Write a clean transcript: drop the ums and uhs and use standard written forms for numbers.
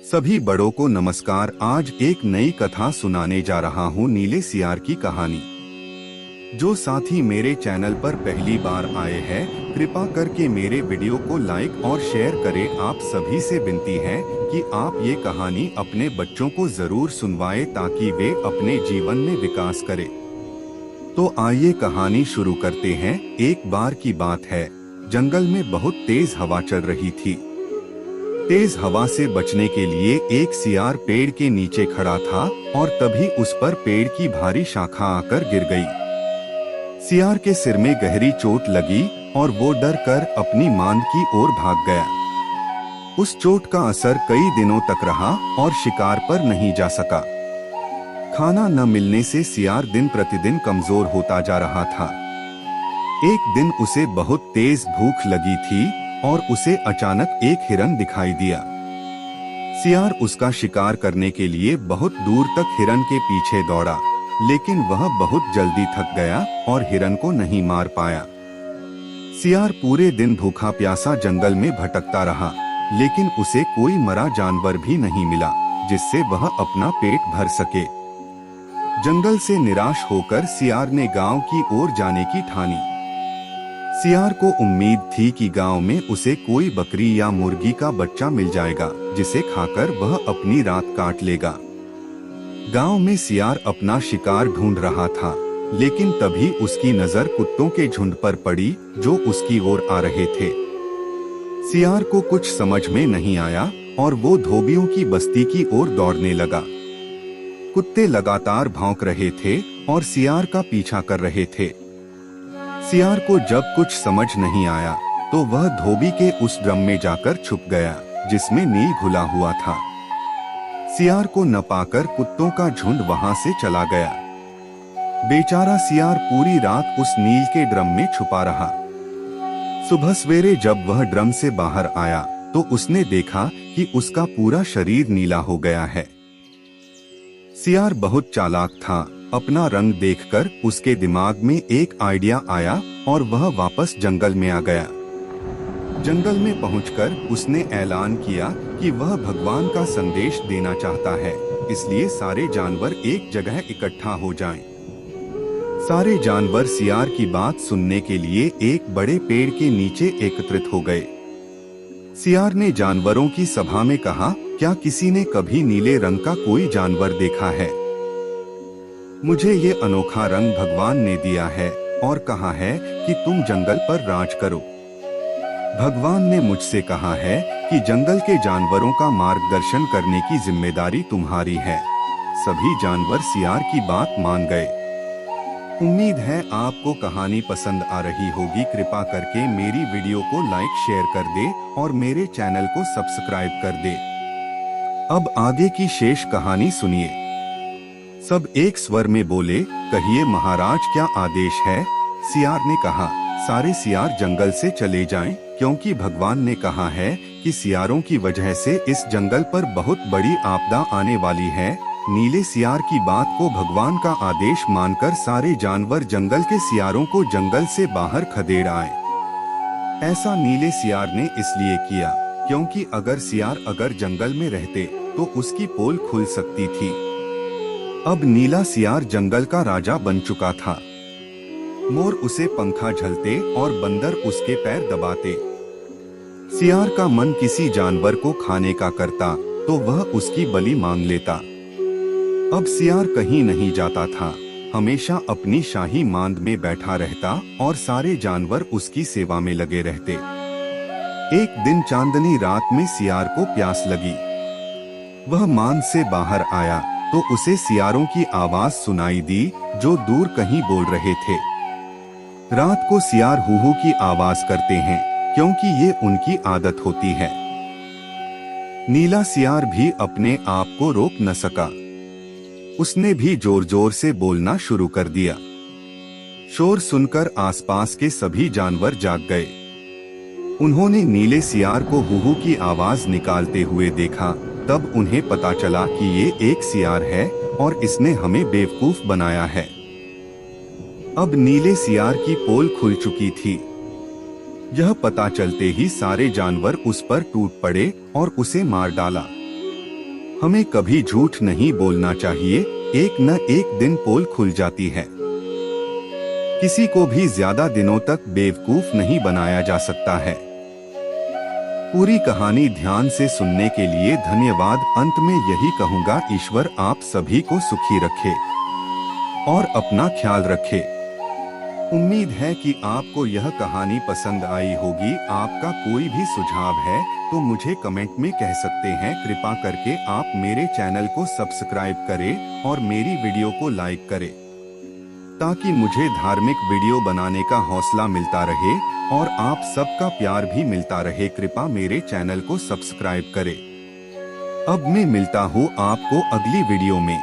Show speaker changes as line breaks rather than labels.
सभी बड़ों को नमस्कार। आज एक नई कथा सुनाने जा रहा हूँ, नीले सियार की कहानी। जो साथी मेरे चैनल पर पहली बार आए हैं, कृपा करके मेरे वीडियो को लाइक और शेयर करें। आप सभी से विनती है कि आप ये कहानी अपने बच्चों को जरूर सुनवाएं ताकि वे अपने जीवन में विकास करें। तो आइए कहानी शुरू करते हैं। एक बार की बात है, जंगल में बहुत तेज हवा चल रही थी। तेज हवा से बचने के लिए एक सियार पेड़ के नीचे खड़ा था और तभी उस पर पेड़ की भारी शाखा आकर गिर गई। सियार के सिर में गहरी चोट लगी और वो डर कर अपनी मांद की ओर भाग गया। उस चोट का असर कई दिनों तक रहा और शिकार पर नहीं जा सका। खाना न मिलने से सियार दिन प्रतिदिन कमजोर होता जा रहा था। एक दिन उसे बहुत तेज भूख लगी थी और उसे अचानक एक हिरन दिखाई दिया। सियार उसका शिकार करने के लिए बहुत दूर तक हिरन के पीछे दौड़ा, लेकिन वह बहुत जल्दी थक गया और हिरन को नहीं मार पाया। सियार पूरे दिन भूखा प्यासा जंगल में भटकता रहा, लेकिन उसे कोई मरा जानवर भी नहीं मिला जिससे वह अपना पेट भर सके। जंगल से निराश होकर सियार ने गांव की ओर जाने की ठानी। सियार को उम्मीद थी कि गांव में उसे कोई बकरी या मुर्गी का बच्चा मिल जाएगा जिसे खाकर वह अपनी रात काट लेगा। गांव में सियार अपना शिकार ढूंढ रहा था, लेकिन तभी उसकी नजर कुत्तों के झुंड पर पड़ी जो उसकी ओर आ रहे थे। सियार को कुछ समझ में नहीं आया और वो धोबियों की बस्ती की ओर दौड़ने लगा। कुत्ते लगातार भौंक रहे थे और सियार का पीछा कर रहे थे। सियार को जब कुछ समझ नहीं आया तो वह धोबी के उस ड्रम में जाकर छुप गया जिसमें नील घुला हुआ था। सियार को न पाकर कुत्तों का झुंड वहां से चला गया। बेचारा सियार पूरी रात उस नील के ड्रम में छुपा रहा। सुबह सवेरे जब वह ड्रम से बाहर आया तो उसने देखा कि उसका पूरा शरीर नीला हो गया है। सियार बहुत चालाक था। अपना रंग देखकर उसके दिमाग में एक आइडिया आया और वह वापस जंगल में आ गया। जंगल में पहुंचकर उसने ऐलान किया कि वह भगवान का संदेश देना चाहता है, इसलिए सारे जानवर एक जगह इकट्ठा हो जाएं। सारे जानवर सियार की बात सुनने के लिए एक बड़े पेड़ के नीचे एकत्रित हो गए। सियार ने जानवरों की सभा में कहा, क्या किसी ने कभी नीले रंग का कोई जानवर देखा है? मुझे ये अनोखा रंग भगवान ने दिया है और कहा है कि तुम जंगल पर राज करो। भगवान ने मुझसे कहा है कि जंगल के जानवरों का मार्गदर्शन करने की जिम्मेदारी तुम्हारी है। सभी जानवर सियार की बात मान गए। उम्मीद है आपको कहानी पसंद आ रही होगी। कृपा करके मेरी वीडियो को लाइक शेयर कर दे और मेरे चैनल को सब्सक्राइब कर दे। अब आगे की शेष कहानी सुनिए। सब एक स्वर में बोले, कहिए महाराज, क्या आदेश है? सियार ने कहा, सारे सियार जंगल से चले जाएं, क्योंकि भगवान ने कहा है कि सियारों की वजह से इस जंगल पर बहुत बड़ी आपदा आने वाली है। नीले सियार की बात को भगवान का आदेश मानकर सारे जानवर जंगल के सियारों को जंगल से बाहर खदेड़ आए। ऐसा नीले सियार ने इसलिए किया क्योंकि अगर सियार जंगल में रहते तो उसकी पोल खुल सकती थी। अब नीला सियार जंगल का राजा बन चुका था। मोर उसे पंखा झलते और बंदर उसके पैर दबाते। सियार का मन किसी जानवर को खाने का करता तो वह उसकी बलि मांग लेता। अब सियार कहीं नहीं जाता था, हमेशा अपनी शाही मांद में बैठा रहता और सारे जानवर उसकी सेवा में लगे रहते। एक दिन चांदनी रात में सियार को प्यास लगी। वह मांद से बाहर आया तो उसे सियारों की आवाज सुनाई दी जो दूर कहीं बोल रहे थे। रात को सियार हूहू की आवाज करते हैं क्योंकि ये उनकी आदत होती है। नीला सियार भी अपने आप को रोक न सका। उसने भी जोर जोर से बोलना शुरू कर दिया। शोर सुनकर आसपास के सभी जानवर जाग गए। उन्होंने नीले सियार को हूहू की आवाज निकालते हुए देखा। तब उन्हें पता चला कि ये एक सियार है और इसने हमें बेवकूफ बनाया है। अब नीले सियार की पोल खुल चुकी थी। यह पता चलते ही सारे जानवर उस पर टूट पड़े और उसे मार डाला। हमें कभी झूठ नहीं बोलना चाहिए, एक न एक दिन पोल खुल जाती है। किसी को भी ज्यादा दिनों तक बेवकूफ नहीं बनाया जा सकता है। पूरी कहानी ध्यान से सुनने के लिए धन्यवाद। अंत में यही कहूँगा, ईश्वर आप सभी को सुखी रखे और अपना ख्याल रखे। उम्मीद है कि आपको यह कहानी पसंद आई होगी। आपका कोई भी सुझाव है तो मुझे कमेंट में कह सकते हैं। कृपा करके आप मेरे चैनल को सब्सक्राइब करें और मेरी वीडियो को लाइक करें, ताकि मुझे धार्मिक वीडियो बनाने का हौसला मिलता रहे और आप सबका प्यार भी मिलता रहे। कृपा मेरे चैनल को सब्सक्राइब करें। अब मैं मिलता हूँ आपको अगली वीडियो में।